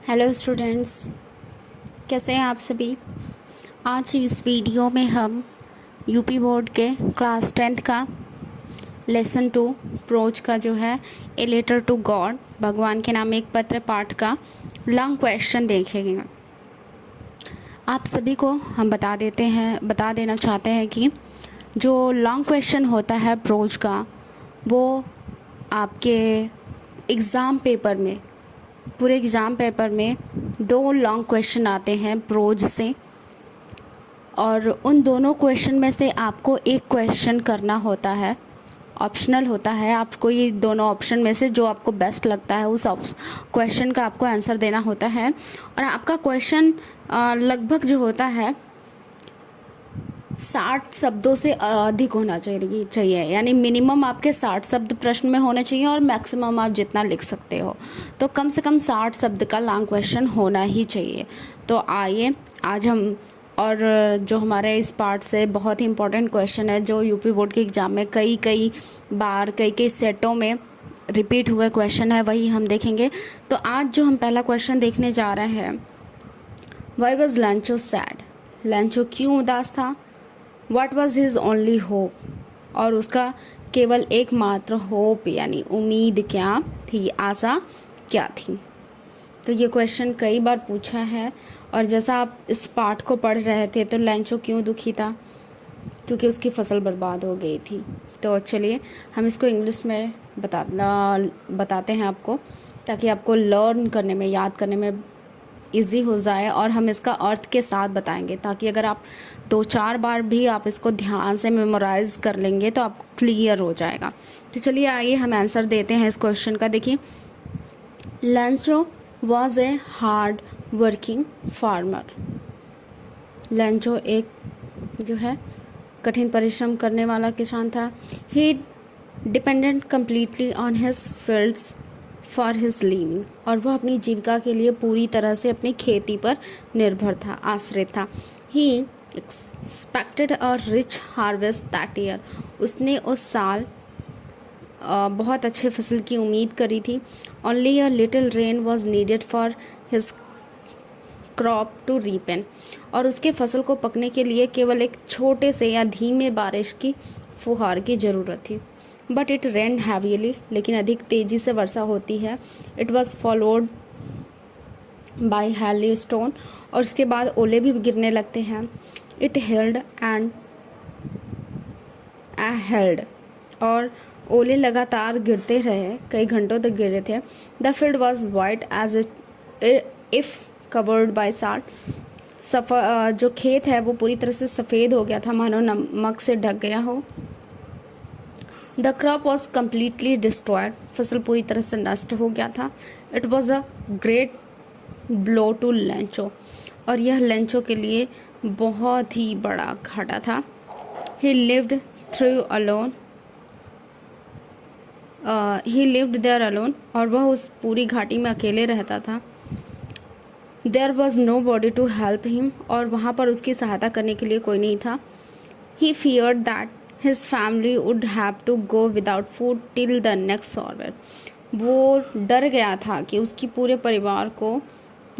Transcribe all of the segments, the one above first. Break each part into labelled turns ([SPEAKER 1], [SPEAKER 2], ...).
[SPEAKER 1] Hello students, कैसे हैं आप सभी। आज इस वीडियो में हम यूपी बोर्ड के क्लास 10th का लेसन 2 प्रोज का जो है ए लेटर टू गॉड, भगवान के नाम एक पत्र पाठ का लॉन्ग क्वेश्चन देखेंगे। आप सभी को हम बता देना चाहते हैं कि जो लॉन्ग क्वेश्चन होता है प्रोज का, वो आपके एग्ज़ाम पेपर में, पूरे एग्ज़ाम पेपर में 2 लॉन्ग क्वेश्चन आते हैं प्रोज से, और उन दोनों क्वेश्चन में से आपको एक क्वेश्चन करना होता है, ऑप्शनल होता है। आपको ये दोनों ऑप्शन में से जो आपको बेस्ट लगता है उस क्वेश्चन का आपको आंसर देना होता है। और आपका क्वेश्चन लगभग जो होता है 60 शब्दों से अधिक होना चाहिए, यानी मिनिमम आपके 60 शब्द प्रश्न में होने चाहिए और मैक्सिमम आप जितना लिख सकते हो, तो कम से कम 60 शब्द का लॉन्ग क्वेश्चन होना ही चाहिए। तो आइए आज हम, और जो हमारे इस पार्ट से बहुत ही इंपॉर्टेंट क्वेश्चन है, जो यूपी बोर्ड के एग्ज़ाम में कई बार कई सेटों में रिपीट हुए क्वेश्चन है, वही हम देखेंगे। तो आज जो हम पहला क्वेश्चन देखने जा रहे हैं, वाई वॉज लैंचो सैड, लैंचो क्यों उदास था। What was his only hope, और उसका केवल एकमात्र होप यानी उम्मीद क्या थी, आशा क्या थी। तो ये क्वेश्चन कई बार पूछा है, और जैसा आप इस पाठ को पढ़ रहे थे तो लैंचो क्यों दुखी था, क्योंकि उसकी फसल बर्बाद हो गई थी। तो चलिए हम इसको इंग्लिश में बताते हैं आपको, ताकि आपको लर्न करने में, याद करने में इजी हो जाए, और हम इसका अर्थ के साथ बताएंगे, ताकि अगर आप 2-4 बार भी आप इसको ध्यान से मेमोराइज कर लेंगे तो आपको क्लियर हो जाएगा। तो चलिए आइए हम आंसर देते हैं इस क्वेश्चन का। देखिए, Lencho was a hard working farmer, Lencho एक जो है कठिन परिश्रम करने वाला किसान था। He dependent completely on his fields for his living, और वह अपनी जीविका के लिए पूरी तरह से अपनी खेती पर निर्भर था, आश्रित था। He expected a rich harvest that year, उसने उस साल बहुत अच्छे फसल की उम्मीद करी थी। Only a little rain was needed for his crop to ripen, और उसके फसल को पकने के लिए केवल एक छोटे से या धीमे बारिश की फुहार की ज़रूरत थी। बट इट रेन हैवीली, लेकिन अधिक तेज़ी से वर्षा होती है। It was followed by hailstone, और उसके बाद ओले भी गिरने लगते हैं। इट हेल्ड एंड हेल्ड, और ओले लगातार गिरते रहे, कई घंटों तक गिरे थे। The field was white as if covered by salt, जो खेत है वो पूरी तरह से सफ़ेद हो गया था, मानो नमक से ढक गया हो। The crop was completely destroyed, फसल पूरी तरह से नष्ट हो गया था। It was a great blow to Lencho, और यह लैंचो के लिए बहुत ही बड़ा घाटा था। ही लिव्ड देयर अलोन, और वह उस पूरी घाटी में अकेले रहता था। There was nobody to help him, और वहाँ पर उसकी सहायता करने के लिए कोई नहीं था। He feared that his family would have to go without food till the next harvest, वो डर गया था कि उसकी पूरे परिवार को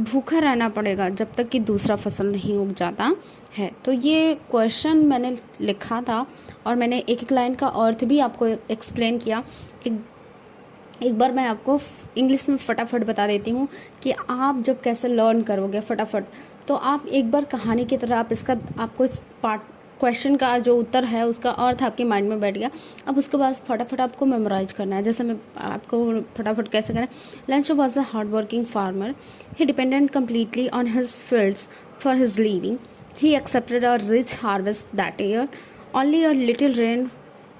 [SPEAKER 1] भूखा रहना पड़ेगा जब तक कि दूसरा फसल नहीं उग जाता है। तो ये क्वेश्चन मैंने लिखा था, और मैंने एक लाइन का अर्थ भी आपको एक्सप्लेन किया। एक बार मैं आपको इंग्लिश में फटाफट बता देती हूँ कि आप जब कैसे लर्न करोगे फटाफट, तो आप एक बार कहानी की तरह आपको इस पार्ट क्वेश्चन का जो उत्तर है उसका अर्थ आपके माइंड में बैठ गया। अब उसके बाद फटाफट आपको मेमोराइज करना है। जैसे मैं आपको फटाफट कैसे करना है। Lencho was a hard working farmer, he dependent completely on his fields for his living. He accepted a rich harvest that year. Only a little rain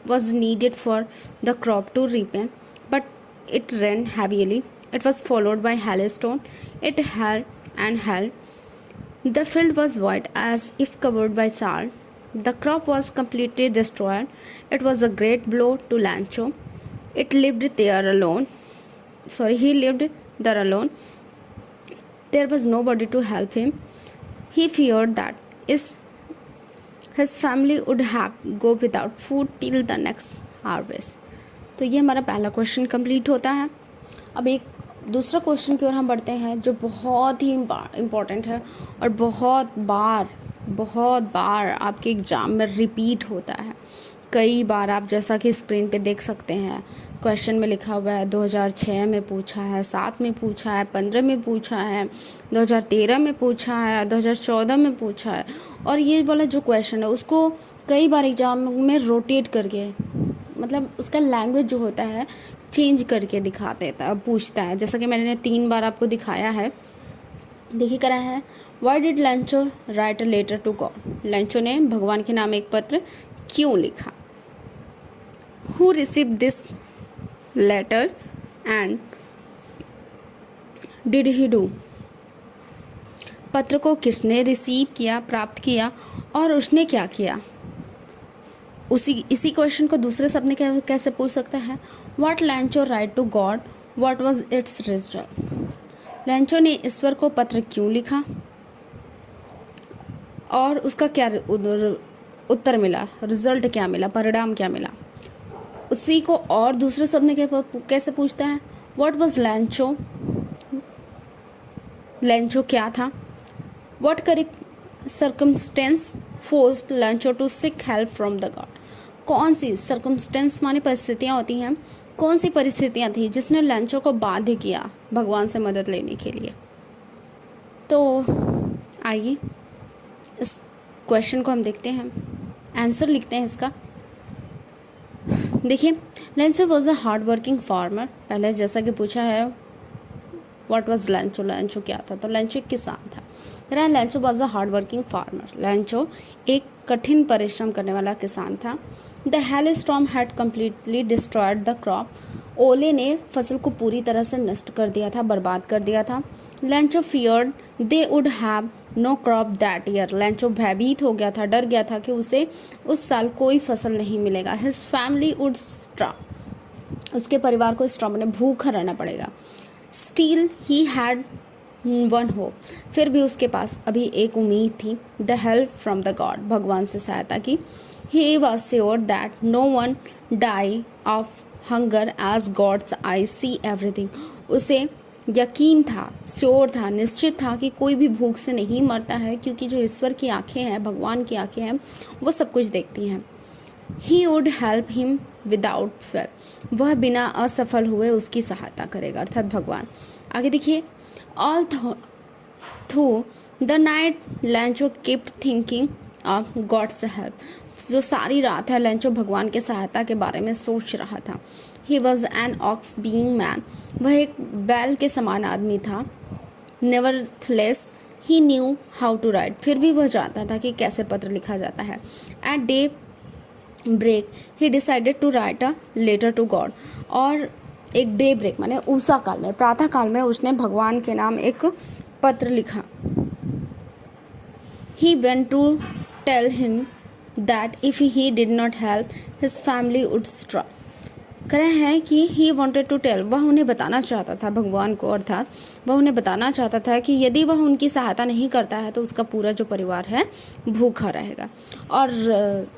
[SPEAKER 1] was needed for the crop to ripen, but it rain heavily. It was followed by hailstone. It held and held. The field was white as if covered by salt. The crop was completely destroyed. It was a great blow to Lancho. He lived there alone. There was nobody to help him. He feared that his family would have go without food till the next harvest. तो ये हमारा पहला question complete होता है। अब एक दूसरा question की ओर हम बढ़ते हैं जो बहुत ही इम्पॉर्टेंट है और बहुत बार आपके एग्ज़ाम में रिपीट होता है। कई बार आप जैसा कि स्क्रीन पे देख सकते हैं क्वेश्चन में लिखा हुआ है 2006 में पूछा है, 7 में पूछा है, 15 में पूछा है, 2013 में पूछा है, 2014 में पूछा है। और ये वाला जो क्वेश्चन है उसको कई बार एग्जाम में रोटेट करके, मतलब उसका लैंग्वेज जो होता है चेंज करके दिखा देता है, पूछता है। जैसा कि मैंने 3 बार आपको दिखाया है, देखिए करा है। Why did Lencho write a letter to God? Lencho ने भगवान के नाम एक पत्र क्यों लिखा? Who received this letter and did he do? पत्र को किसने रिसीव किया, प्राप्त किया, और उसने क्या किया? इसी क्वेश्चन को दूसरे शब्द में कैसे पूछ सकता है? What Lencho write to God, what was its result? Lencho ने ईश्वर को पत्र क्यों लिखा और उसका क्या उत्तर मिला, रिजल्ट क्या मिला, परिणाम क्या मिला? उसी को और दूसरे शब्द में कैसे पूछता है? व्हाट वाज लैंचो, लैंचो क्या था? What correct circumstance forced Lencho to seek help from the God? कौन सी सर्कमस्टेंस माने परिस्थितियां होती हैं, कौन सी परिस्थितियां थी जिसने लैंचो को बाध्य किया भगवान से मदद लेने के लिए? तो आइए इस क्वेश्चन को हम देखते हैं, आंसर लिखते हैं इसका। देखिए, Lencho was a hard working farmer. पहले जैसा कि पूछा है व्हाट वाज लैंचो, लैंचो क्या था, तो लैंचो एक किसान था। लैंचो was a hard working farmer. Lencho एक कठिन परिश्रम करने वाला किसान था। The hell storm had completely destroyed the crop. ओले ने फसल को पूरी तरह से नष्ट कर दिया था, बर्बाद कर दिया था। Lencho feared they would have no crop that year. Lencho भयभीत हो गया था, डर गया था कि उसे उस साल कोई फसल नहीं मिलेगा। हिज फैमिली वुड स्टार्व, उसके परिवार को स्टॉर्म में भूखा रहना पड़ेगा। Still he had one hope, फिर भी उसके पास अभी एक उम्मीद थी। The help from the God, भगवान से सहायता की। He was sure that no one die of hunger as God's eye see everything. उसे यकीन था, श्योर था, निश्चित था कि कोई भी भूख से नहीं मरता है, क्योंकि जो ईश्वर की आंखें हैं, भगवान की आंखें हैं, वो सब कुछ देखती हैं। He would help him without fair, वह बिना असफल हुए उसकी सहायता करेगा, अर्थात भगवान। आगे देखिए, all through the night Lencho kept thinking of God's help. जो सारी रात है लैंचो भगवान के सहायता के बारे में सोच रहा था। He was an ox being man, वह एक बैल के समान आदमी था। Nevertheless he knew how to right, फिर भी वह जानता था कि कैसे पत्र लिखा जाता है। At daybreak he decided to write a letter to God, और एक डे ब्रेक माने उषा काल में, प्रातः काल में उसने भगवान के नाम एक पत्र लिखा। He went to tell him that if he did not help his family would struck. कह रहे हैं कि ही वॉन्टेड टू टेल, वह उन्हें बताना चाहता था भगवान को, अर्थात वह उन्हें बताना चाहता था कि यदि वह उनकी सहायता नहीं करता है तो उसका पूरा जो परिवार है भूखा रहेगा। और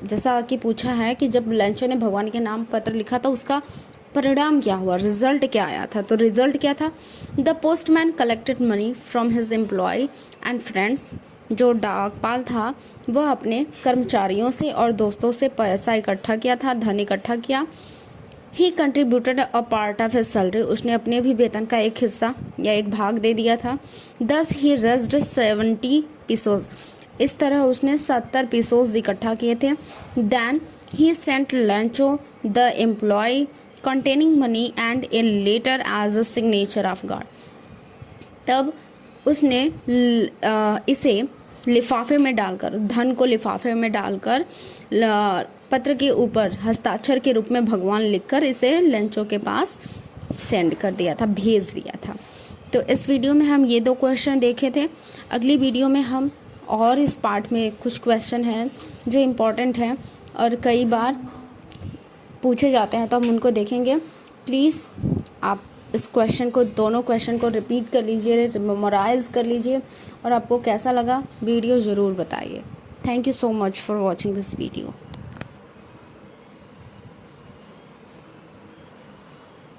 [SPEAKER 1] जैसा कि पूछा है कि जब लैंचो ने भगवान के नाम पत्र लिखा तो उसका परिणाम क्या हुआ, रिजल्ट क्या आया था? तो रिजल्ट क्या था? The postman collected money from his employ and friends. जो डाकपाल था वह अपने कर्मचारियों से और दोस्तों से पैसा इकट्ठा किया था, धन इकट्ठा किया। He contributed a part of his salary, उसने अपने भी वेतन का एक हिस्सा या एक भाग दे दिया था। दस ही रेज्ड 70 पीसोज, इस तरह उसने 70 पीसोज इकट्ठा किए थे। Then he sent Lencho the employ containing money and a letter as a signature of God। तब उसने इसे लिफाफे में डालकर, धन को लिफाफे में डालकर पत्र के ऊपर हस्ताक्षर के रूप में भगवान लिखकर इसे लैंचो के पास सेंड कर दिया था, भेज दिया था। तो इस वीडियो में हम ये 2 क्वेश्चन देखे थे। अगली वीडियो में हम और इस पार्ट में कुछ क्वेश्चन हैं जो इम्पोर्टेंट हैं और कई बार पूछे जाते हैं, तो हम उनको देखेंगे। प्लीज़ आप इस क्वेश्चन को, दोनों क्वेश्चन को रिपीट कर लीजिए, मेमोराइज कर लीजिए, और आपको कैसा लगा वीडियो ज़रूर बताइए। Thank you so much for watching this video.